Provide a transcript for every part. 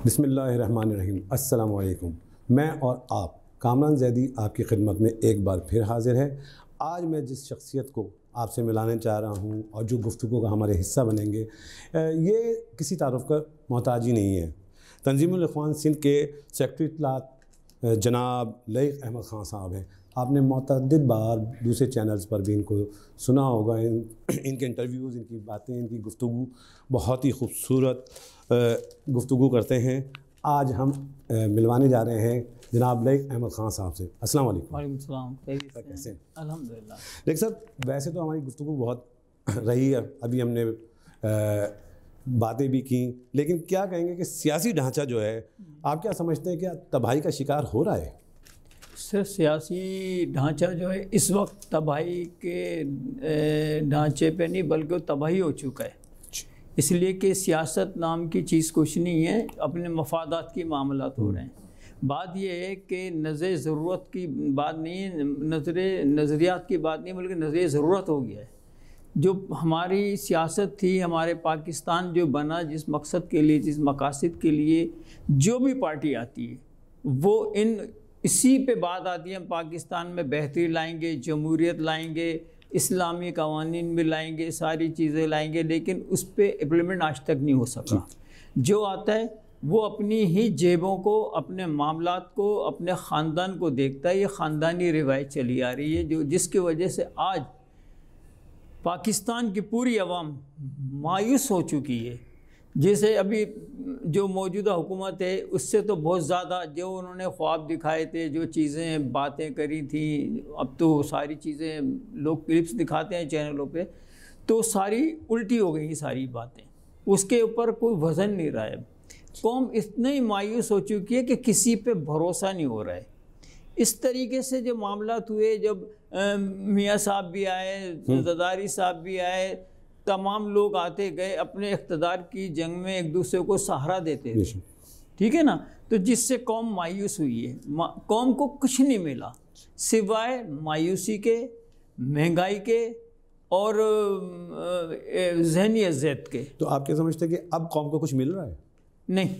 بسم اللہ الرحمن الرحیم۔ السلام علیکم۔ میں اور آپ کامران زیدی آپ کی خدمت میں ایک بار پھر حاضر ہے۔ آج میں جس شخصیت کو آپ سے ملانے چاہ رہا ہوں اور جو گفتگو کا ہمارے حصہ بنیں گے، یہ کسی تعارف کا محتاج ہی نہیں ہے۔ تنظیم الاخوان سندھ کے سیکرٹری اطلاعات جناب لائق احمد خان صاحب ہیں۔ آپ نے متعدد بار دوسرے چینلز پر بھی ان کو سنا ہوگا۔ ان کے انٹرویوز، ان کی باتیں، ان کی گفتگو بہت ہی خوبصورت گفتگو کرتے ہیں۔ آج ہم ملوانے جا رہے ہیں جناب لائق احمد خان صاحب سے۔ السلام علیکم۔ وعلیکم السلام۔ کیسے ہیں؟ الحمدللہ۔ لیکن صاحب، ویسے تو ہماری گفتگو بہت رہی ہے، ابھی ہم نے باتیں بھی کیں، لیکن کیا کہیں گے کہ سیاسی ڈھانچہ جو ہے، آپ کیا سمجھتے ہیں کہ تباہی کا شکار ہو رہا ہے؟ سر، سیاسی ڈھانچہ جو ہے اس وقت تباہی کے ڈھانچے پہ نہیں بلکہ تباہی ہو چکا ہے۔ اس لیے کہ سیاست نام کی چیز کچھ نہیں ہے، اپنے مفادات کی معاملات ہو رہے ہیں۔ بات یہ ہے کہ نظر ضرورت کی بات نہیں ہے، نظریات کی بات نہیں بلکہ نظر ضرورت ہو گیا ہے۔ جو ہماری سیاست تھی، ہمارے پاکستان جو بنا، جس مقصد کے لیے، جس مقاصد کے لیے جو بھی پارٹی آتی ہے وہ اسی پہ بات آتی ہے، ہم پاکستان میں بہتری لائیں گے، جمہوریت لائیں گے، اسلامی قوانین بھی لائیں گے، ساری چیزیں لائیں گے، لیکن اس پہ امپلیمنٹ آج تک نہیں ہو سکا۔ جو آتا ہے وہ اپنی ہی جیبوں کو، اپنے معاملات کو، اپنے خاندان کو دیکھتا ہے۔ یہ خاندانی روایت چلی آ رہی ہے، جس کی وجہ سے آج پاکستان کی پوری عوام مایوس ہو چکی ہے۔ جیسے ابھی جو موجودہ حکومت ہے، اس سے تو بہت زیادہ جو انہوں نے خواب دکھائے تھے، جو چیزیں باتیں کری تھیں، اب تو ساری چیزیں لوگ کلپس دکھاتے ہیں چینلوں پہ، تو ساری الٹی ہو گئی ساری باتیں، اس کے اوپر کوئی وزن نہیں رہا ہے۔ قوم اتنی مایوس ہو چکی ہے کہ کسی پہ بھروسہ نہیں ہو رہا ہے۔ اس طریقے سے جو معاملات ہوئے، جب میاں صاحب بھی آئے، زرداری صاحب بھی آئے، تمام لوگ آتے گئے، اپنے اقتدار کی جنگ میں ایک دوسرے کو سہارا دیتے تھے، ٹھیک ہے نا؟ تو جس سے قوم مایوس ہوئی ہے۔ قوم کو کچھ نہیں ملا سوائے مایوسی کے، مہنگائی کے اور ذہنی اذیت کے۔ تو آپ کیا سمجھتے ہیں کہ اب قوم کو کچھ مل رہا ہے؟ نہیں،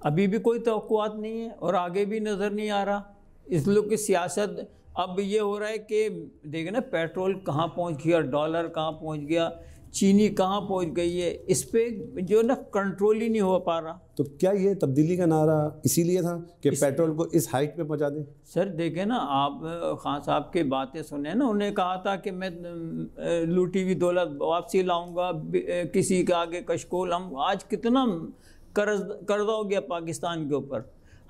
ابھی بھی کوئی توقعات نہیں ہے اور آگے بھی نظر نہیں آ رہا۔ اس لوگ کی سیاست اب یہ ہو رہا ہے کہ دیکھیں نا، پیٹرول کہاں پہنچ گیا، ڈالر کہاں پہنچ گیا، چینی کہاں پہنچ گئی ہے، اس پہ جو نا کنٹرول ہی نہیں ہو پا رہا۔ تو کیا یہ تبدیلی کا نعرہ اسی لیے تھا کہ پیٹرول کو اس ہائٹ پہ پہنچا دیں؟ سر دیکھیں نا، آپ خان صاحب کی باتیں سنیں نا، انہیں کہا تھا کہ میں لوٹی ہوئی دولت واپسی لاؤں گا، کسی کے آگے کشکول۔ ہم آج کتنا قرضہ ہو گیا پاکستان کے اوپر۔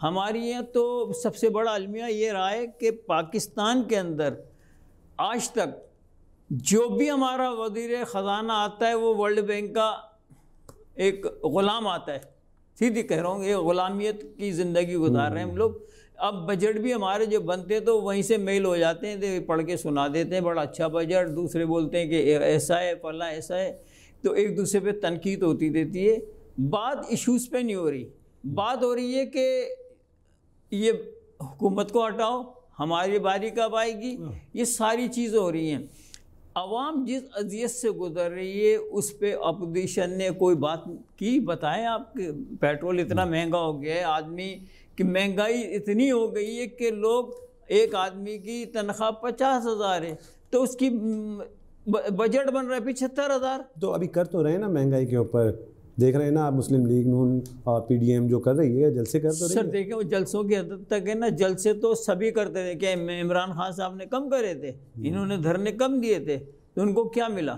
ہماری یہ تو سب سے بڑا المیہ یہ رہا ہے کہ پاکستان کے اندر آج تک جو بھی ہمارا وزیر خزانہ آتا ہے وہ ورلڈ بینک کا ایک غلام آتا ہے۔ سیدھی کہہ رہا ہوں، یہ غلامیت کی زندگی گزار رہے ہیں ہم لوگ۔ اب بجٹ بھی ہمارے جو بنتے تو وہیں سے میل ہو جاتے ہیں، پڑھ کے سنا دیتے ہیں بڑا اچھا بجٹ، دوسرے بولتے ہیں کہ ایسا ہے، فلاں ایسا ہے، تو ایک دوسرے پہ تنقید ہوتی رہتی ہے۔ بات ایشوز پہ نہیں ہو رہی، بات ہو رہی ہے کہ یہ حکومت کو ہٹاؤ، ہماری باری کب آئے گی، یہ ساری چیزیں ہو رہی ہیں۔ عوام جس اذیت سے گزر رہی ہے اس پہ اپوزیشن نے کوئی بات کی؟ بتائیں آپ کہ پیٹرول اتنا مہنگا ہو گیا ہے، آدمی کی مہنگائی اتنی ہو گئی ہے کہ لوگ، ایک آدمی کی تنخواہ 50,000 ہے تو اس کی بجٹ بن رہا ہے 75,000۔ تو ابھی کر تو رہے ہیں نا مہنگائی کے اوپر، دیکھ رہے ہیں نا آپ، مسلم لیگ نون اور پی ڈی ایم جو کر رہی ہے، جلسے کر تو رہی ہے۔ سر دیکھیں، وہ جلسوں کی حد تک ہے نا، جلسے تو سبھی کرتے تھے، کہ عمران خان صاحب نے کم کرے تھے، انہوں نے دھرنے کم دیے تھے، تو ان کو کیا ملا؟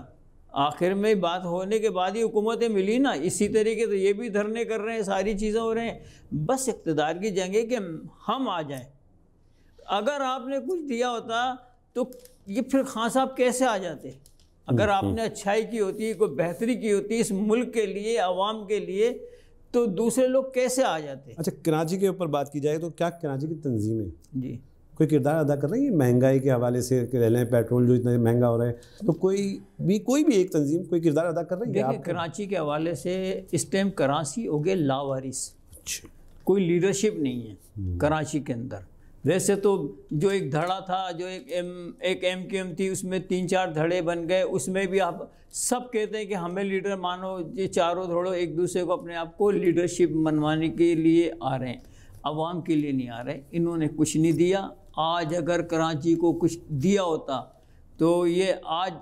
آخر میں بات ہونے کے بعد ہی حکومتیں ملی نا۔ اسی طریقے سے یہ بھی دھرنے کر رہے ہیں، ساری چیزیں ہو رہے ہیں، بس اقتدار کی جنگ ہے کہ ہم آ جائیں۔ اگر آپ نے کچھ دیا ہوتا تو یہ پھر خان صاحب کیسے آ جاتے؟ اگر آپ نے اچھائی کی ہوتی، کوئی بہتری کی ہوتی اس ملک کے لیے، عوام کے لیے، تو دوسرے لوگ کیسے آ جاتے؟ اچھا، کراچی کے اوپر بات کی جائے تو کیا کراچی کی تنظیمیں جی کوئی کردار ادا کر رہی ہے مہنگائی کے حوالے سے؟ کہ لیں پیٹرول جو اتنا مہنگا ہو رہا ہے، تو کوئی بھی ایک تنظیم کوئی کردار ادا کر رہی ہے؟ دیکھیں، کراچی کے حوالے سے اس ٹائم کراچی ہو گیا لاوارث، کوئی لیڈرشپ نہیں ہے کراچی کے اندر۔ ویسے تو جو ایک دھڑا تھا، جو ایک MQM تھی، اس میں 3-4 دھڑے بن گئے. اس میں بھی آپ سب کہتے ہیں کہ ہمیں لیڈر مانو. یہ چاروں دھڑوں ایک دوسرے کو اپنے آپ کو لیڈرشپ منوانے کے لیے آ رہے ہیں، عوام کے لیے نہیں آ رہے. انہوں نے کچھ نہیں دیا. آج اگر کراچی کو کچھ دیا ہوتا تو یہ آج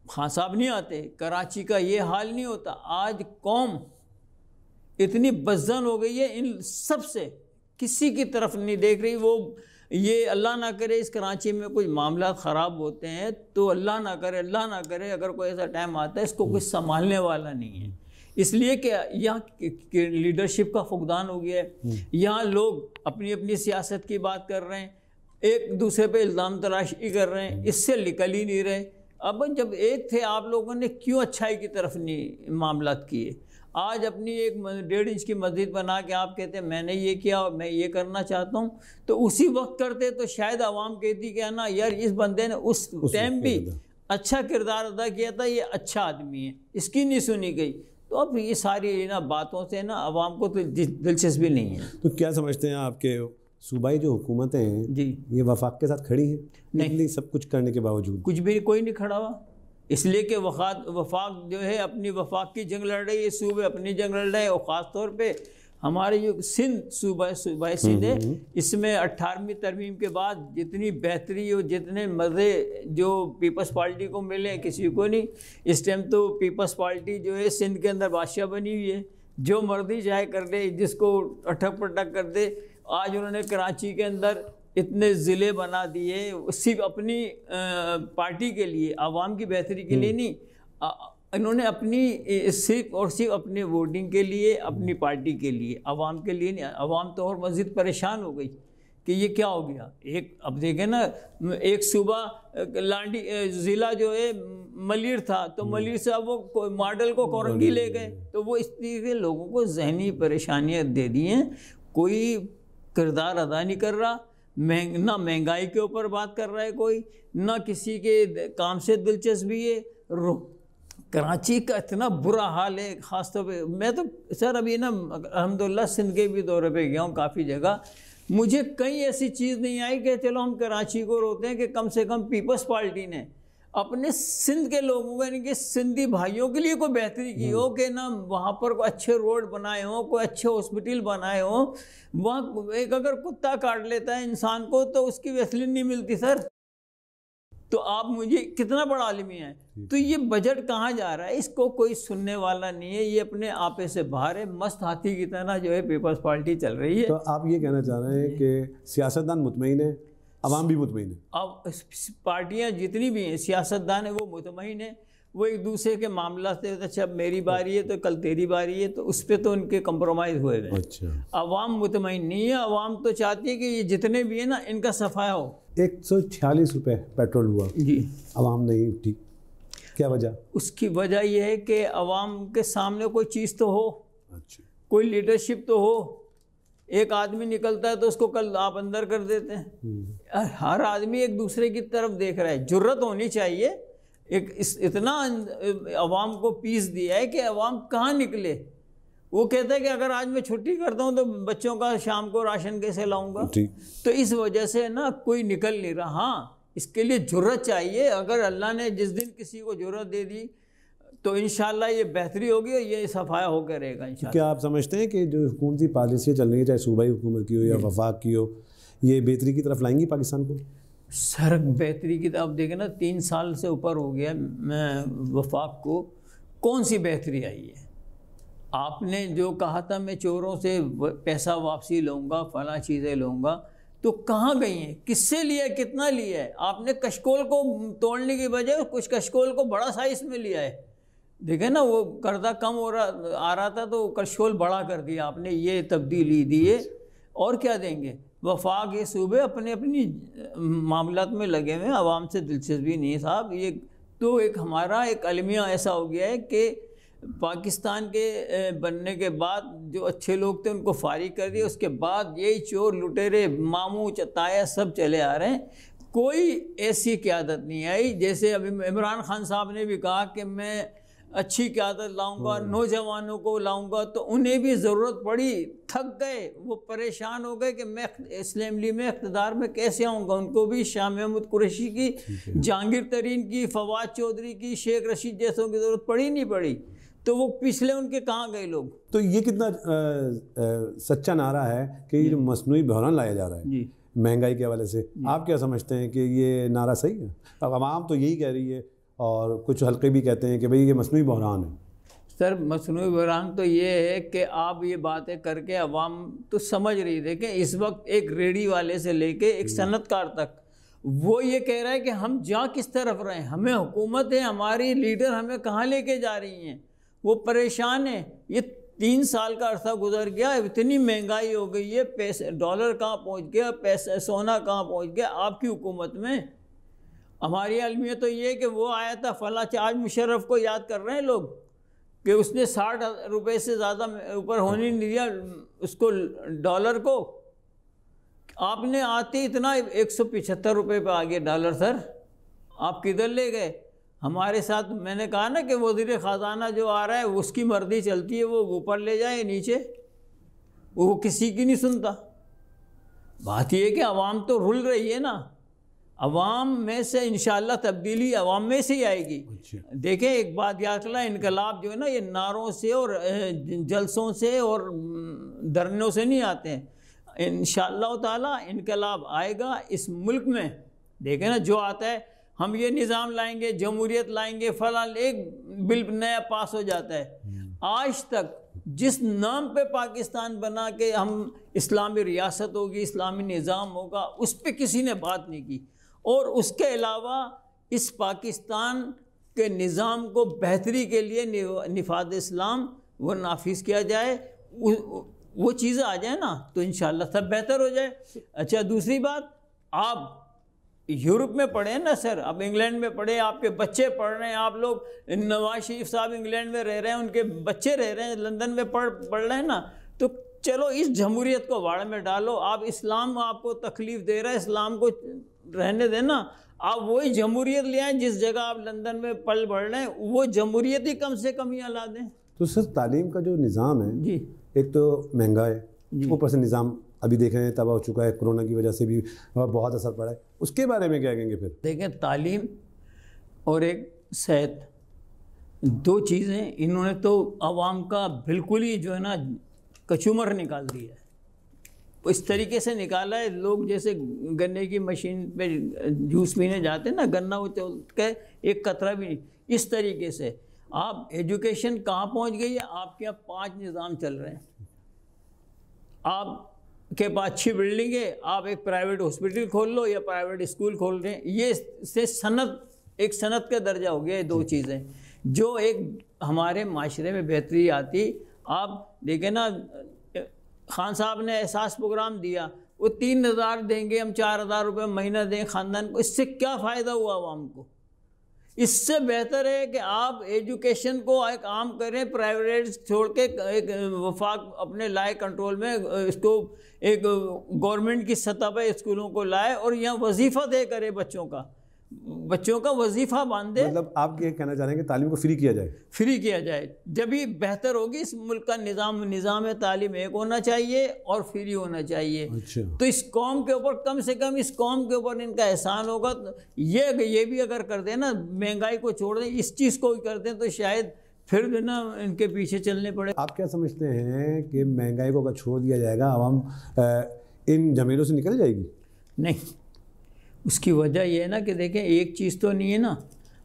خان صاحب نہیں آتے، کراچی کا یہ حال نہیں ہوتا. آج قوم اتنی بدظن ہو گئی ہے، ان سب سے کسی کی طرف نہیں دیکھ رہی. وہ یہ اللہ نہ کرے اس کراچی میں کچھ معاملات خراب ہوتے ہیں تو اللہ نہ کرے اگر کوئی ایسا ٹائم آتا ہے اس کو کوئی سنبھالنے والا نہیں ہے. اس لیے کہ یہاں لیڈرشپ کا فقدان ہو گیا ہے. یہاں لوگ اپنی اپنی سیاست کی بات کر رہے ہیں، ایک دوسرے پہ الزام تراشی کر رہے ہیں، اس سے نکل ہی نہیں رہے. اب جب ایک تھے آپ لوگوں نے کیوں اچھائی کی طرف نہیں معاملات کیے؟ آج اپنی ایک 1.5 انچ کی مسجد بنا کے آپ کہتے ہیں میں نے یہ کیا اور میں یہ کرنا چاہتا ہوں، تو اسی وقت کرتے تو شاید عوام کہتی کہ نا یار اس بندے نے اس ٹائم بھی اچھا کردار ادا کیا تھا، یہ اچھا آدمی ہے، اس کی نہیں سنی گئی. تو اب یہ ساری نا باتوں سے نا عوام کو تو دلچسپی نہیں ہے. تو کیا سمجھتے ہیں آپ کے صوبائی جو حکومتیں ہیں جی یہ وفاق کے ساتھ کھڑی ہیں؟ نہیں، سب کچھ کرنے کے باوجود کچھ بھی کوئی نہیں کھڑا ہوا. اس لیے کہ وفاق جو ہے اپنی وفاق کی جنگ لڑ رہی ہے، صوبے اپنی جنگ لڑ رہے ہیں. اور خاص طور پہ ہمارے جو سندھ صوبہ سندھ ہے، اس میں 18ویں ترمیم کے بعد جتنی بہتری اور جتنے مزے جو پیپلز پارٹی کو ملے کسی کو نہیں. اس ٹائم تو پیپلز پارٹی جو ہے سندھ کے اندر بادشاہ بنی ہوئی ہے، جو مرضی چاہے کر دے، جس کو اٹھک پٹک کر دے. آج انہوں نے کراچی کے اندر اتنے ضلع بنا دیے صرف اپنی پارٹی کے لیے، عوام کی بہتری کے لیے نہیں. انہوں نے اپنی صرف اور صرف اپنے ووٹنگ کے لیے، اپنی پارٹی کے لیے، عوام کے لیے نہیں. عوام تو اور مزید پریشان ہو گئی کہ یہ کیا ہو گیا. اب دیکھیں نا، ایک صوبہ لانڈی ضلع جو ہے ملیر تھا، تو ملیر سے اب وہ ماڈل کو کورنگی لے گئے. تو وہ اس طریقے لوگوں کو ذہنی پریشانیاں دے دی ہیں. کوئی کردار ادا نہیں کر رہا، نہ مہنگائی کے اوپر بات کر رہا ہے کوئی، نہ کسی کے کام سے دلچسپی ہے. کراچی کا اتنا برا حال ہے. خاص طور پہ میں تو سر ابھی نا الحمدللہ سندھ کے بھی دورے پہ گیا ہوں کافی جگہ. مجھے کہیں ایسی چیز نہیں آئی کہ چلو ہم کراچی کو روتے ہیں کہ کم سے کم پیپلز پارٹی نے اپنے سندھ کے لوگوں کا، یعنی کہ سندھی بھائیوں کے لیے کوئی بہتری کی ہو کہ نا وہاں پر کوئی اچھے روڈ بنائے ہوں، کوئی اچھے ہاسپٹل بنائے ہوں. وہاں ایک اگر کتا کاٹ لیتا ہے انسان کو تو اس کی ویسلین نہیں ملتی سر. تو آپ مجھے کتنا بڑا عالمی ہے. تو یہ بجٹ کہاں جا رہا ہے؟ اس کو کوئی سننے والا نہیں ہے. یہ اپنے آپے سے باہر ہے، مست ہاتھی کی طرح جو ہے پیپلز پارٹی چل رہی ہے. تو آپ یہ کہنا چاہ رہے ہیں کہ سیاستدان مطمئن ہے، عوام بھی مطمئن ہے؟ اب پارٹیاں جتنی بھی ہیں، سیاستدان ہیں، وہ مطمئن ہیں. وہ ایک دوسرے کے معاملات سے اچھا میری باری ہے تو کل تیری باری ہے، تو اس پہ تو ان کے کمپرومائز ہوئے گئے. اچھا، عوام مطمئن نہیں ہے. عوام تو چاہتی ہے کہ یہ جتنے بھی ہیں نا ان کا صفایا ہو. 146 روپے پیٹرول ہوا جی، عوام نہیں اٹھی، کیا وجہ؟ اس کی وجہ یہ ہے کہ عوام کے سامنے کوئی چیز تو ہو، اچھا، کوئی لیڈرشپ تو ہو. ایک آدمی نکلتا ہے تو اس کو کل آپ اندر کر دیتے ہیں. ہر آدمی ایک دوسرے کی طرف دیکھ رہا ہے. جرت ہونی چاہیے. اتنا عوام کو پیس دیا ہے کہ عوام کہاں نکلے. وہ کہتا ہے کہ اگر آج میں چھٹی کرتا ہوں تو بچوں کا شام کو راشن کیسے لاؤں گا. تو اس وجہ سے نا کوئی نکل نہیں رہا. ہاں، اس کے لیے جرت چاہیے. اگر اللہ نے جس دن کسی کو جرت دے دی تو انشاءاللہ یہ بہتری ہوگی اور یہ صفایا ہو کے رہے گا انشاءاللہ. کیا آپ سمجھتے ہیں کہ جو حکومتی پالیسیاں چل رہی ہیں، چاہے صوبائی حکومت کی ہو یا وفاق کی ہو، یہ بہتری کی طرف لائیں گی پاکستان کو؟ سر بہتری کی طرف دیکھیں نا، 3 سال سے اوپر ہو گیا وفاق کو. کون سی بہتری آئی ہے؟ آپ نے جو کہا تھا میں چوروں سے پیسہ واپسی لوں گا، فلاں چیزیں لوں گا، تو کہاں گئی ہیں؟ کس سے لیا ہے؟ کتنا لیا ہے؟ آپ نے کشکول کو توڑنے کی بجائے کچھ کشکول کو بڑا سائز میں لیا ہے. دیکھیں نا، وہ قرضہ کم آ رہا تھا تو کشکول بڑا کر دیا آپ نے. یہ تبدیلی دی ہے. اور کیا دیں گے؟ وفاق یہ صوبے اپنے اپنی معاملات میں لگے ہوئے ہیں. عوام سے دلچسپی نہیں ہے صاحب. یہ تو ایک ہمارا ایک المیہ ایسا ہو گیا ہے کہ پاکستان کے بننے کے بعد جو اچھے لوگ تھے ان کو فارغ کر دیا. اس کے بعد یہی چور لٹیرے ماموں چتایا سب چلے آ رہے ہیں. کوئی ایسی قیادت نہیں آئی. جیسے ابھی عمران خان صاحب نے بھی کہا کہ میں اچھی قیادت لاؤں گا، نوجوانوں کو لاؤں گا، تو انہیں بھی ضرورت پڑی، تھک گئے، وہ پریشان ہو گئے کہ میں اسمبلی میں اقتدار میں کیسے آؤں گا۔ ان کو بھی شاہ محمود قریشی کی، جہانگیر ترین کی، فواد چودھری کی، شیخ رشید جیسوں کی ضرورت پڑی نہیں پڑی، تو وہ پچھلے ان کے کہاں گئے لوگ۔ تو یہ کتنا سچا نعرہ ہے کہ یہ جو مصنوعی بحران لایا جا رہا ہے مہنگائی کے حوالے سے، آپ کیا سمجھتے ہیں کہ یہ نعرہ صحیح ہے؟ اب عوام تو یہی کہہ رہی ہے اور کچھ حلقے بھی کہتے ہیں کہ بھئی یہ مصنوعی بحران ہے۔ سر مصنوعی بحران تو یہ ہے کہ آپ یہ باتیں کر کے عوام تو سمجھ رہی تھے کہ اس وقت ایک ریڑھی والے سے لے کے ایک صنعت کار تک وہ یہ کہہ رہا ہے کہ ہم جا کس طرف رہے ہیں، ہمیں حکومت ہے، ہماری لیڈر ہمیں کہاں لے کے جا رہی ہیں، وہ پریشان ہیں۔ یہ 3 سال کا عرصہ گزر گیا، اتنی مہنگائی ہو گئی ہے، پیسے ڈالر کہاں پہنچ گیا، پیسے سونا کہاں پہنچ گیا آپ کی حکومت میں۔ ہماری علمیت تو یہ کہ وہ آیا تھا فلاں، آج مشرف کو یاد کر رہے ہیں لوگ کہ اس نے 60 روپے سے زیادہ اوپر ہونے نہیں دیا اس کو ڈالر کو۔ آپ نے آتے اتنا 175 روپے پہ آگے ڈالر، سر آپ کدھر لے گئے؟ ہمارے ساتھ میں نے کہا نا کہ وزیر خزانہ جو آ رہا ہے اس کی مرضی چلتی ہے، وہ اوپر لے جائے نیچے، وہ کسی کی نہیں سنتا۔ بات یہ ہے کہ عوام تو رل رہی ہے نا، عوام میں سے انشاءاللہ تبدیلی عوام میں سے ہی آئے گی۔ دیکھیں ایک بات یاد رکھنا، انقلاب جو ہے نا یہ نعروں سے اور جلسوں سے اور دھرنوں سے نہیں آتے ہیں۔ انشاءاللہ تعالی انقلاب آئے گا اس ملک میں۔ دیکھیں نا جو آتا ہے، ہم یہ نظام لائیں گے، جمہوریت لائیں گے، فلاں، ایک بل نیا پاس ہو جاتا ہے۔ آج تک جس نام پہ پاکستان بنا کہ ہم اسلامی ریاست ہوگی، اسلامی نظام ہوگا، اس پہ کسی نے بات نہیں کی۔ اور اس کے علاوہ اس پاکستان کے نظام کو بہتری کے لیے نفاذ اسلام وہ نافذ کیا جائے، وہ چیزیں آ جائیں نا تو انشاءاللہ سب بہتر ہو جائے۔ اچھا دوسری بات، آپ یورپ میں پڑھیں نا سر، اب انگلینڈ میں پڑھیں، آپ کے بچے پڑھ رہے ہیں، آپ لوگ نواز شریف صاحب انگلینڈ میں رہ رہے ہیں، ان کے بچے رہ رہے ہیں لندن میں پڑھ رہے ہیں نا، تو چلو اس جمہوریت کو واڑ میں ڈالو۔ آپ اسلام آپ کو تکلیف دے رہا ہے، اسلام کو رہنے دینا، آپ وہی جمہوریت لے آئیں جس جگہ آپ لندن میں پل بڑھ رہے ہیں، وہ جمہوریت ہی کم سے کم ہی لا دیں۔ تو سر تعلیم کا جو نظام ہے جی، ایک تو مہنگا ہے، اوپر سے نظام ابھی دیکھ رہے ہیں تباہ ہو چکا ہے، کرونا کی وجہ سے بھی بہت اثر پڑا ہے، اس کے بارے میں کیا کہیں گے؟ پھر دیکھیں تعلیم اور ایک صحت، دو چیزیں انہوں نے تو عوام کا بالکل ہی جو ہے نا کچومر نکال دیا ہے۔ اس طریقے سے نکالا ہے، لوگ جیسے گنے کی مشین پہ جوس پینے جاتے ہیں نا، گنا ہوتے کہ ایک قطرہ بھی نہیں، اس طریقے سے آپ ایجوکیشن کہاں پہنچ گئی ہے؟ آپ کے یہاں 5 نظام چل رہے ہیں، آپ کے پاس اچھی بلڈنگ ہے، آپ ایک پرائیویٹ ہاسپٹل کھول لو یا پرائیویٹ اسکول کھول رہے ہیں، یہ سے ایک صنعت کا درجہ ہو گیا ہے۔ 2 چیزیں جو ایک ہمارے معاشرے میں بہتری آتی، آپ دیکھیں نا خان صاحب نے احساس پروگرام دیا، وہ 3000 دیں گے، ہم 4000 روپے مہینہ دیں خاندان کو، اس سے کیا فائدہ ہوا عوام کو؟ اس سے بہتر ہے کہ آپ ایجوکیشن کو ایک عام کریں، پرائیویٹ چھوڑ کے ایک وفاق اپنے لائے کنٹرول میں، اس کو ایک گورنمنٹ کی سطح پہ اسکولوں کو لائے اور یہاں وظیفہ دے کرے، بچوں کا وظیفہ باندھے۔ مطلب آپ یہ کہنا چاہ رہے ہیں کہ تعلیم کو فری کیا جائے؟ فری کیا جائے، جب ہی بہتر ہوگی اس ملک کا نظام تعلیم ایک ہونا چاہیے اور فری ہونا چاہیے۔ تو اس قوم کے اوپر کم سے کم اس قوم کے اوپر ان کا احسان ہوگا۔ یہ بھی اگر کر دیں نا، مہنگائی کو چھوڑ دیں، اس چیز کو کر دیں تو شاید پھر جو نا ان کے پیچھے چلنے پڑے۔ آپ کیا سمجھتے ہیں کہ مہنگائی کو اگر چھوڑ دیا جائے گا عوام ان جھمیلوں سے نکل جائے گی؟ نہیں، اس کی وجہ یہ ہے نا کہ دیکھیں ایک چیز تو نہیں ہے نا،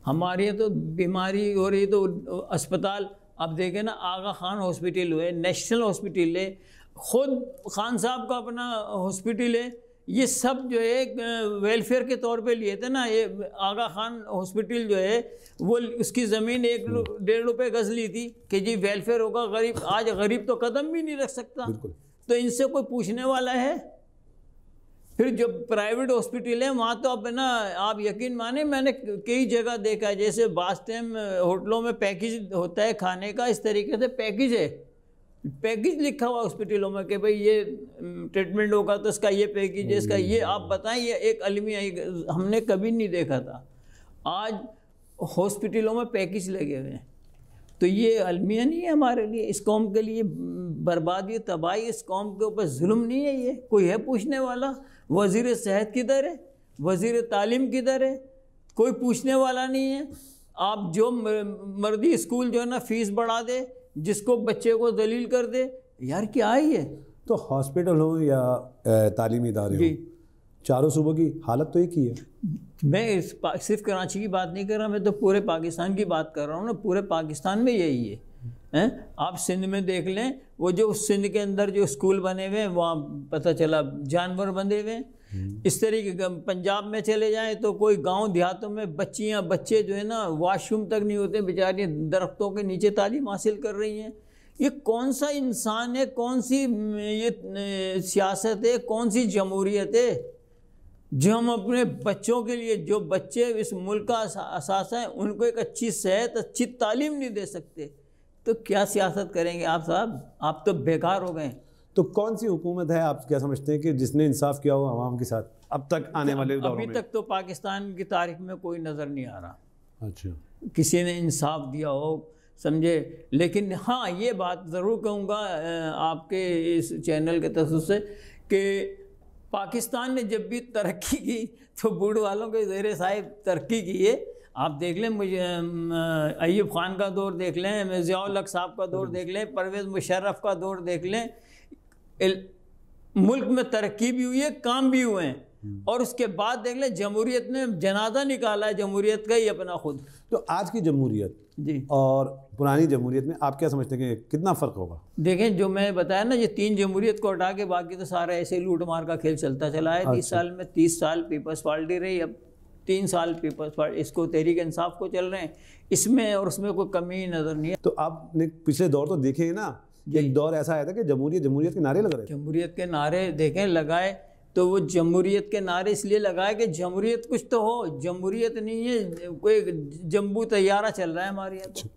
ہمارے تو بیماری ہو رہی تو اسپتال، اب دیکھیں نا آغا خان ہاسپٹل ہوئے، نیشنل ہاسپٹل ہے، خود خان صاحب کا اپنا ہاسپٹل ہے، یہ سب جو ہے ویلفیئر کے طور پہ لیے تھے نا۔ یہ آغا خان ہاسپٹل جو ہے وہ اس کی زمین 1.5 روپے گز لی تھی کہ جی ویلفیئر ہوگا، غریب، آج غریب تو قدم بھی نہیں رکھ سکتا، تو ان سے کوئی پوچھنے والا ہے؟ پھر جو پرائیویٹ ہاسپٹل ہے وہاں تو اب نا آپ یقین مانیں، میں نے کئی جگہ دیکھا ہے، جیسے بعض ٹائم ہوٹلوں میں پیکج ہوتا ہے کھانے کا، اس طریقے سے پیکج ہے، پیکج لکھا ہوا ہاسپٹلوں میں کہ بھئی یہ ٹریٹمنٹ ہوگا تو اس کا یہ پیکج ہے، اس کا یہ، آپ بتائیں یہ ایک المیہ ہم نے کبھی نہیں دیکھا تھا۔ آج ہاسپٹلوں میں پیکج لگے ہوئے ہیں، تو یہ المیہ نہیں ہے ہمارے لیے؟ اس قوم کے لیے بربادی تباہی، اس قوم کے اوپر ظلم نہیں ہے یہ؟ کوئی ہے پوچھنے والا؟ وزیر صحت کدھر ہے؟ وزیر تعلیم کدھر ہے؟ کوئی پوچھنے والا نہیں ہے۔ آپ جو مرضی اسکول جو ہے نا فیس بڑھا دے، جس کو بچے کو ذلیل کر دے، یار کیا ہے یہ؟ تو ہاسپٹل ہوں یا تعلیمی ادارے ہوں، چاروں صوبوں کی حالت تو ایک ہی ہے۔ میں صرف کراچی کی بات نہیں کر رہا، میں تو پورے پاکستان کی بات کر رہا ہوں نا۔ پورے پاکستان میں یہی ہے۔ آپ سندھ میں دیکھ لیں، وہ جو سندھ کے اندر جو اسکول بنے ہوئے ہیں وہاں پتہ چلا جانور بندھے ہوئے ہیں۔ اس طریقے کا پنجاب میں چلے جائیں تو کوئی گاؤں دیہاتوں میں بچیاں بچے جو ہے نا واش روم تک نہیں ہوتے، بیچاری درختوں کے نیچے تعلیم حاصل کر رہی ہیں۔ یہ کون سا انسان ہے؟ کون سی یہ سیاست ہے؟ کون سی جمہوریت ہے جو ہم اپنے بچوں کے لیے، جو بچے اس ملک کا اثاثہ ہیں، ان کو ایک اچھی صحت، اچھی تعلیم نہیں دے سکتے؟ تو کیا سیاست کریں گے آپ صاحب؟ آپ تو بیکار ہو گئے۔ تو کون سی حکومت ہے آپ کیا سمجھتے ہیں کہ جس نے انصاف کیا ہو عوام کے ساتھ اب تک آنے والے دوروں میں؟ ابھی تک تو پاکستان کی تاریخ میں کوئی نظر نہیں آ رہا اچھا کسی نے انصاف دیا ہو، سمجھے۔ لیکن ہاں یہ بات ضرور کہوں گا آپ کے اس چینل کے تخصص سے کہ پاکستان نے جب بھی ترقی کی تو بوڑھ والوں کے زیر سائے ترقی کی ہے۔ آپ دیکھ لیں، مجھے ایوب خان کا دور دیکھ لیں، ضیاء الحق صاحب کا دور دیکھ لیں، پرویز مشرف کا دور دیکھ لیں، ملک میں ترقی بھی ہوئی ہے، کام بھی ہوئے ہیں۔ اور اس کے بعد دیکھ لیں جمہوریت نے جنازہ نکالا ہے جمہوریت کا ہی اپنا خود۔ تو آج کی جمہوریت جی اور پرانی جمہوریت میں آپ کیا سمجھتے ہیں کہ کتنا فرق ہوگا؟ دیکھیں، جو میں بتایا نا، یہ 3 جمہوریت کو ہٹا کے باقی تو سارا ایسے لوٹ مار کا کھیل چلتا چلا ہے۔ 30 سال میں 30 سال پیپلز پارٹی رہی، اب 3 سال پیپلز پارٹی، اس کو تحریک انصاف کو چل رہے ہیں۔ اس میں اور اس میں کوئی کمی نظر نہیں ہے۔ تو آپ نے پچھلے دور تو دیکھے ہیں نا، ایک دور ایسا آیا تھا کہ جمہوریت کے نعرے لگ رہے تھے۔ جمہوریت کے نعرے دیکھیں لگائے تو وہ جمہوریت کے نعرے اس لیے لگائے کہ جمہوریت کچھ تو ہو۔ جمہوریت نہیں ہے، کوئی جمبو طیارہ چل رہا ہے ہمارے یہاں،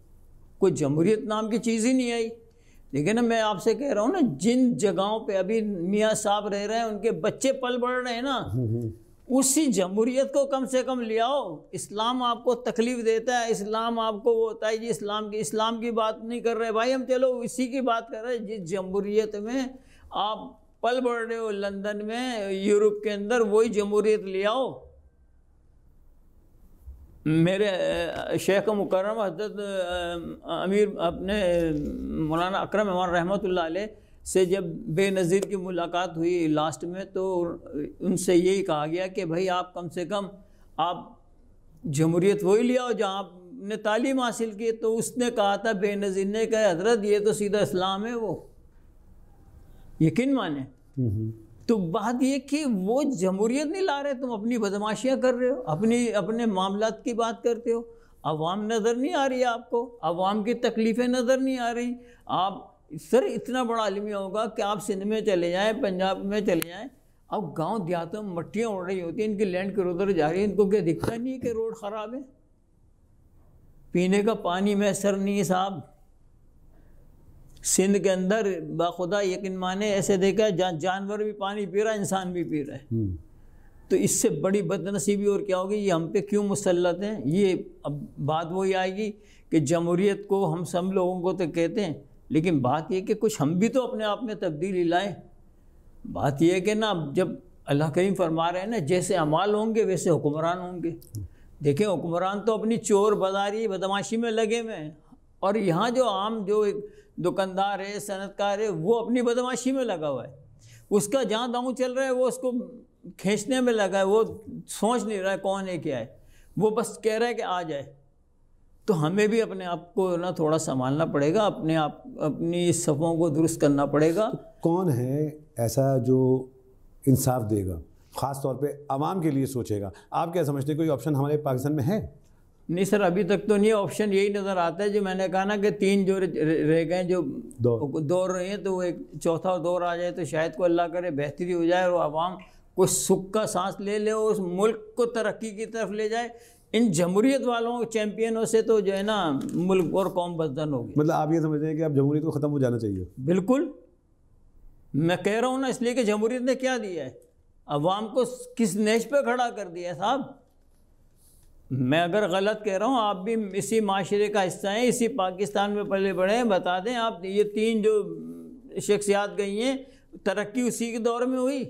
کوئی جمہوریت نام کی چیز ہی نہیں آئی۔ لیکن میں آپ سے کہہ رہا ہوں نا، جن جگہوں پہ ابھی میاں صاحب رہ رہے ہیں، ان کے بچے پل بڑھ رہے ہیں نا، اسی جمہوریت کو کم سے کم لے آؤ۔ اسلام آپ کو تکلیف دیتا ہے، اسلام آپ کو وہ ہوتا ہے جی اسلام کی بات نہیں کر رہے بھائی ہم، چلو اسی کی بات کر رہے ہیں جس جمہوریت میں آپ پل بڑھ رہے ہو، لندن میں، یورپ کے اندر، وہی جمہوریت لے آؤ۔ میرے شیخ مکرم حضرت امیر اپنے مولانا اکرم عمر رحمۃ اللہ علیہ سے جب بے نظیر کی ملاقات ہوئی لاسٹ میں، تو ان سے یہی کہا گیا کہ بھائی آپ کم سے کم آپ جمہوریت وہی لے آؤ جہاں آپ نے تعلیم حاصل کی۔ تو اس نے کہا تھا، بے نظیر نے کہا، حضرت یہ تو سیدھا اسلام ہے، وہ یقین مانے۔ تو بات یہ کہ وہ جمہوریت نہیں لا رہے، تم اپنی بدماشیاں کر رہے ہو، اپنے معاملات کی بات کرتے ہو۔ عوام نظر نہیں آ رہی ہے آپ کو، عوام کی تکلیفیں نظر نہیں آ رہی۔ آپ سر اتنا بڑا المیہ ہوگا کہ آپ سندھ میں چلے جائیں، پنجاب میں چلے جائیں، اب گاؤں دیہاتوں میں مٹیاں اڑ رہی ہوتی ہیں، ان کی لینڈ کے ادھر جا رہی ہے، ان کو کیا دکھتا نہیں ہے کہ روڈ خراب ہے؟ پینے کا پانی میسر نہیں ہے صاحب۔ سندھ کے اندر باخدا یقین مانے ایسے دیکھا ہے جانور بھی پانی پی رہا ہے، انسان بھی پی رہا ہے۔ تو اس سے بڑی بد نصیبی اور کیا ہوگی؟ یہ ہم پہ کیوں مسلط ہیں؟ یہ اب بات وہی آئے گی کہ جمہوریت کو ہم سب لوگوں کو تو کہتے ہیں، لیکن بات یہ کہ کچھ ہم بھی تو اپنے آپ میں تبدیلی لائیں۔ بات یہ ہے کہ نا، جب اللہ کریم فرما رہے ہیں نا، جیسے اعمال ہوں گے ویسے حکمران ہوں گے۔ دیکھیں حکمران تو اپنی چور بازاری بدماشی میں لگے ہوئے ہیں، اور یہاں جو عام جو دکاندار ہے، صنعت کار ہے، وہ اپنی بدماشی میں لگا ہوا ہے۔ اس کا جہاں داؤں چل رہا ہے وہ اس کو کھینچنے میں لگا ہے، وہ سوچ نہیں رہا ہے کون ہے کیا ہے، وہ بس کہہ رہا ہے کہ آ جائے۔ تو ہمیں بھی اپنے آپ کو نا تھوڑا سنبھالنا پڑے گا، اپنی صفوں کو درست کرنا پڑے گا۔ کون ہے ایسا جو انصاف دے گا، خاص طور پہ عوام کے لیے سوچے گا؟ آپ کیا سمجھتے ہیں کوئی آپشن ہمارے پاکستان میں ہے؟ نہیں سر، ابھی تک تو نہیں۔ آپشن یہی نظر آتا ہے جو میں نے کہا نا کہ 3 جو رہ گئے جو دور رہے ہیں، تو وہ ایک چوتھا دور آ جائے تو شاید کو اللہ کرے بہتری ہو جائے اور عوام کوئی سکھ کا سانس لے لے اور اس ملک کو ترقی کی طرف لے جائے۔ ان جمہوریت والوں چیمپئنوں سے تو جو ہے نا ملک اور قوم بدزن ہوگی۔ مطلب آپ یہ سمجھتے ہیں کہ اب جمہوریت کو ختم ہو جانا چاہیے؟ بالکل، میں کہہ رہا ہوں نا، اس لیے کہ جمہوریت نے کیا دیا ہے؟ عوام کو کس نیش پہ کھڑا کر دیا ہے صاحب؟ میں اگر غلط کہہ رہا ہوں، آپ بھی اسی معاشرے کا حصہ ہیں، اسی پاکستان میں پلے بڑے ہیں، بتا دیں آپ یہ 3 جو شخصیات گئی ہیں ترقی اسی کے دور میں ہوئی.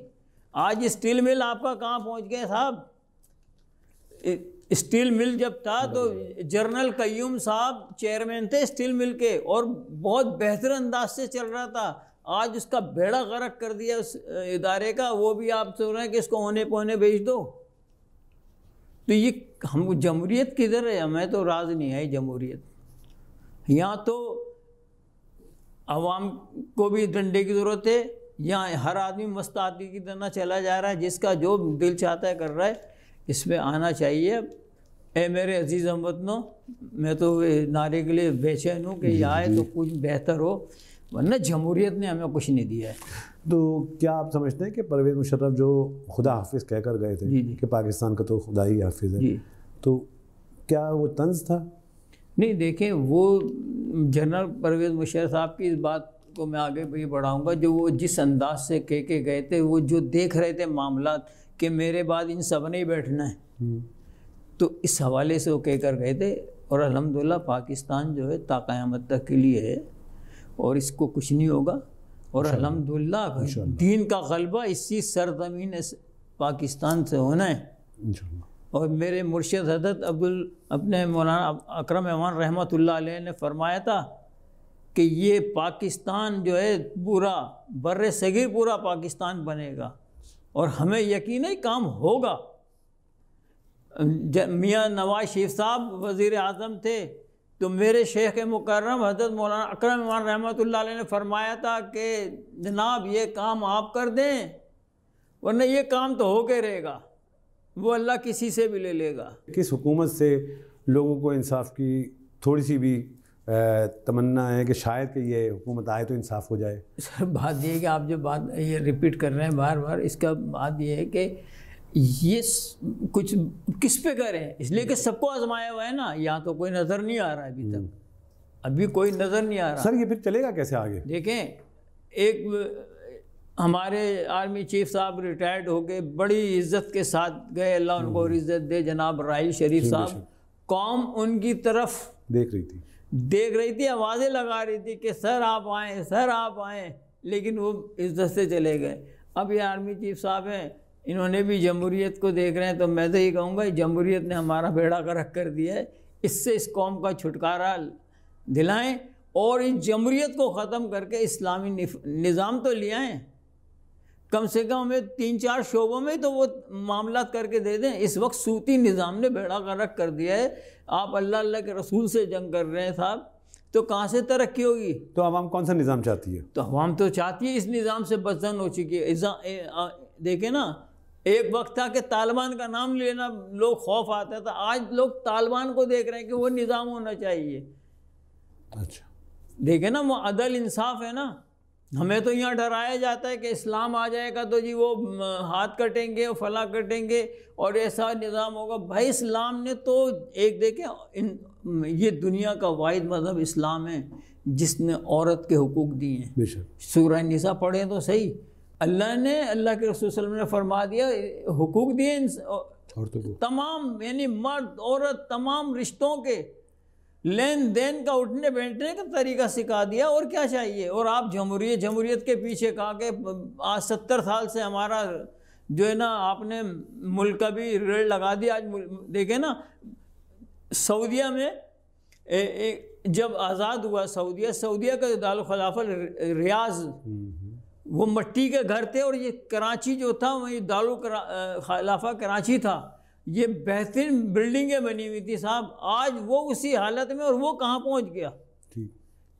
آج اسٹیل مل آپ کا کہاں پہنچ گئے صاحب؟ اسٹیل مل جب تھا تو جنرل قیوم صاحب چیئرمین تھے اسٹیل مل کے، اور بہت بہتر انداز سے چل رہا تھا. آج اس کا بیڑا غرق کر دیا اس ادارے کا، وہ بھی آپ سن رہے ہیں کہ اس کو ہونے پونے بھیج دو. تو یہ ہم جمہوریت کدھر ہے؟ ہمیں تو راز نہیں ہے جمہوریت. یہاں تو عوام کو بھی ڈنڈے کی ضرورت ہے، یہاں ہر آدمی مستعدی کی طرح چلا جا رہا ہے، جس کا جو دل چاہتا ہے کر رہا ہے. اس پہ آنا چاہیے. اے میرے عزیز ہم وطنوں، میں تو نعرے کے لیے بے چین ہوں کہ یہ آئے تو کچھ بہتر ہو، ورنہ جمہوریت نے ہمیں کچھ نہیں دیا ہے. تو کیا آپ سمجھتے ہیں کہ پرویز مشرف جو خدا حافظ کہہ کر گئے تھے کہ پاکستان کا تو خدا ہی حافظ ہے، تو کیا وہ طنز تھا؟ نہیں، دیکھیں وہ جنرل پرویز مشرف صاحب کی اس بات کو میں آگے بھی بڑھاؤں گا، جو وہ جس انداز سے کہہ کے گئے تھے، وہ جو دیکھ رہے تھے معاملات کہ میرے بعد ان سب نے ہی بیٹھنا ہے، تو اس حوالے سے وہ کہہ کر گئے تھے. اور الحمدللہ پاکستان جو ہے تا قیامت تک کے لیے ہے، اور اس کو کچھ نہیں ہوگا. اور الحمدللہ دین کا غلبہ اسی سرزمین پاکستان سے ہونا ہے. اور میرے مرشد حضرت اپنے مولانا اکرم امان رحمۃ اللہ علیہ نے فرمایا تھا کہ یہ پاکستان جو ہے پورا بر صغیر پورا پاکستان بنے گا، اور ہمیں یقین ہے کام ہوگا. میاں نواز شریف صاحب وزیر اعظم تھے تو میرے شیخ مکرم حضرت مولانا اکرم امان رحمۃ اللہ علیہ نے فرمایا تھا کہ جناب یہ کام آپ کر دیں، ورنہ یہ کام تو ہو کے رہے گا، وہ اللہ کسی سے بھی لے لے گا. کس حکومت سے لوگوں کو انصاف کی تھوڑی سی بھی تمنا ہے کہ شاید کہ یہ حکومت آئے تو انصاف ہو جائے؟ سر بات یہ ہے کہ آپ جو بات یہ ریپیٹ کر رہے ہیں بار بار، اس کا بات یہ ہے کہ یہ کچھ کس پہ کریں، اس لیے کہ سب کو آزمایا ہوا ہے نا. یہاں تو کوئی نظر نہیں آ رہا ہے ابھی تک، ابھی کوئی نظر نہیں آ رہا. سر یہ پھر چلے گا کیسے آگے؟ دیکھیں، ایک ہمارے آرمی چیف صاحب ریٹائرڈ ہو کے بڑی عزت کے ساتھ گئے، اللہ ان کو عزت دے، جناب راحیل شریف صاحب. قوم ان کی طرف دیکھ رہی تھی، آوازیں لگا رہی تھی کہ سر آپ آئیں، سر آپ آئیں، لیکن وہ عزت سے چلے گئے. اب یہ آرمی چیف صاحب ہیں، انہوں نے بھی جمہوریت کو دیکھ رہے ہیں، تو میں تو یہ کہوں گا جمہوریت نے ہمارا بیڑا غرق کر دیا ہے. اس سے اس قوم کا چھٹکارا دلائیں، اور اس جمہوریت کو ختم کر کے اسلامی نظام تو لے آئیں. کم سے کم ہمیں 3-4 شعبوں میں تو وہ معاملات کر کے دے دیں. اس وقت صوتی نظام نے بیڑا غرق کر دیا ہے. آپ اللہ کے رسول سے جنگ کر رہے ہیں صاحب، تو کہاں سے ترقی ہوگی؟ تو عوام کون سا نظام چاہتی ہے؟ تو عوام تو چاہتی ہے اس نظام سے بدزن ہو چکی ہے. دیکھیں نا، ایک وقت تھا کہ طالبان کا نام لینا لوگ خوف آتا تھا، آج لوگ طالبان کو دیکھ رہے ہیں کہ وہ نظام ہونا چاہیے. اچھا دیکھیں نا، وہ عدل انصاف ہے نا. ہمیں تو یہاں ڈرایا جاتا ہے کہ اسلام آ جائے گا تو جی وہ ہاتھ کٹیں گے، فلاں کٹیں گے، اور ایسا نظام ہوگا. بھائی اسلام نے تو ایک دیکھیں، یہ دنیا کا واحد مذہب اسلام ہے جس نے عورت کے حقوق دیے ہیں. سورہ نساء پڑھیں تو صحیح، اللہ نے، اللہ کے رسول صلی اللہ علیہ وسلم نے فرما دیا حقوق دیے تمام، یعنی مرد عورت تمام رشتوں کے لین دین کا اٹھنے بیٹھنے کا طریقہ سکھا دیا. اور کیا چاہیے؟ اور آپ جمہوریت کے پیچھے کہا کہ آج 70 سال سے ہمارا جو ہے نا، آپ نے ملک کا بھی ریڑھ لگا دیا. آج دیکھیں نا، سعودیہ میں جب آزاد ہوا سعودیہ کا دارالخلافہ ریاض، وہ مٹی کے گھر تھے، اور یہ کراچی جو تھا وہ دارالخلافہ کراچی تھا. یہ بہترین بلڈنگیں بنی ہوئی تھی صاحب. آج وہ اسی حالت میں، اور وہ کہاں پہنچ گیا؟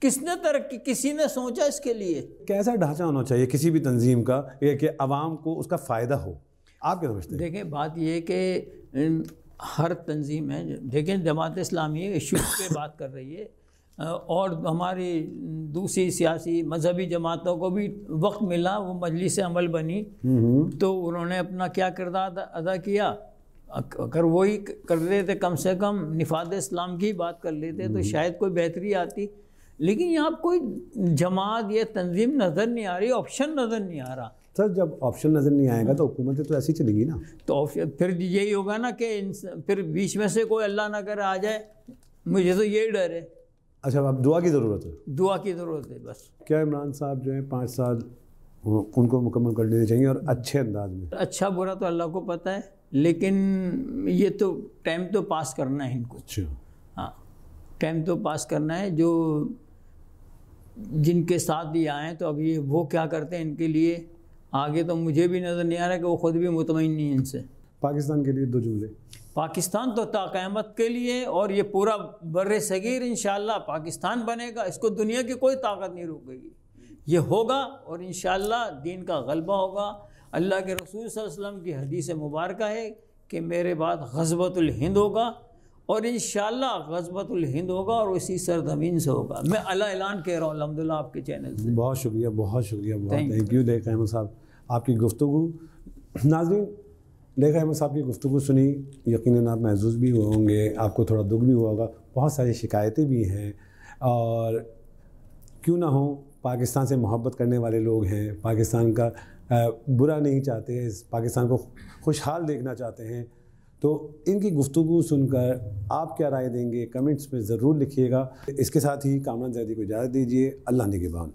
کس نے ترقی، کسی نے سوچا اس کے لیے؟ کیسا ڈھانچہ ہونا چاہیے کسی بھی تنظیم کا کہ عوام کو اس کا فائدہ ہو؟ آپ کیا سمجھتے ہیں؟ دیکھیں بات یہ ہے کہ ہر تنظیم ہے، دیکھیں جماعت اسلامی ایشوز پہ بات کر رہی ہے، اور ہماری دوسری سیاسی مذہبی جماعتوں کو بھی وقت ملا، وہ مجلس عمل بنی، تو انہوں نے اپنا کیا کردار ادا کیا. اگر وہی کر لیتے، کم سے کم نفاذ اسلام کی بات کر لیتے تو شاید کوئی بہتری آتی. لیکن یہاں کوئی جماعت یا تنظیم نظر نہیں آ رہی، آپشن نظر نہیں آ رہا. سر جب آپشن نظر نہیں آئے گا تو حکومتیں تو ایسی چلیں گی نا. تو پھر یہی ہوگا نا کہ پھر بیچ میں سے کوئی اللہ نہ کرے آ جائے. مجھے تو یہی ڈر ہے. اچھا اب دعا کی ضرورت ہے. دعا کی ضرورت ہے بس. کیا عمران صاحب جو ہیں 5 سال ان کو مکمل کر لینے چاہیے اور اچھے انداز میں؟ اچھا برا تو اللہ کو پتہ ہے، لیکن یہ تو ٹائم تو پاس کرنا ہے ان کو. اچھا ہاں ٹائم تو پاس کرنا ہے. جو جن کے ساتھ یہ آئیں تو اب یہ وہ کیا کرتے ہیں ان کے لیے آگے تو مجھے بھی نظر نہیں آ رہا کہ وہ خود بھی مطمئن نہیں ہیں ان سے. پاکستان کے لیے 2 جملے. پاکستان تو تا قیامت کے لیے، اور یہ پورا بر صغیر انشاءاللہ پاکستان بنے گا. اس کو دنیا کی کوئی طاقت نہیں روکے گی. یہ ہوگا اور انشاءاللہ دین کا غلبہ ہوگا. اللہ کے رسول صلی اللہ علیہ وسلم کی حدیث مبارکہ ہے کہ میرے بعد غزوۃ الہند ہوگا، اور انشاءاللہ غزوۃ الہند ہوگا اور اسی سرزمین سے ہوگا. میں اعلان کہہ رہا ہوں الحمدللہ آپ کے چینل سے. بہت شکریہ، بہت شکریہ، بہت تھینک یو لیک احمد صاحب آپ کی گفتگو. ناظرین لیک احمد صاحب کی گفتگو سنی، یقیناً آپ محظوظ بھی ہوئے ہوں گے، آپ کو تھوڑا دکھ بھی ہوا ہوگا. بہت ساری شکایتیں بھی ہیں، اور کیوں نہ ہوں پاکستان سے محبت کرنے والے لوگ ہیں، پاکستان کا برا نہیں چاہتے، پاکستان کو خوشحال دیکھنا چاہتے ہیں. تو ان کی گفتگو سن کر آپ کیا رائے دیں گے کمنٹس میں ضرور لکھیے گا. اس کے ساتھ ہی کامران زیدی کو اجازت دیجیے. اللہ نگہبان.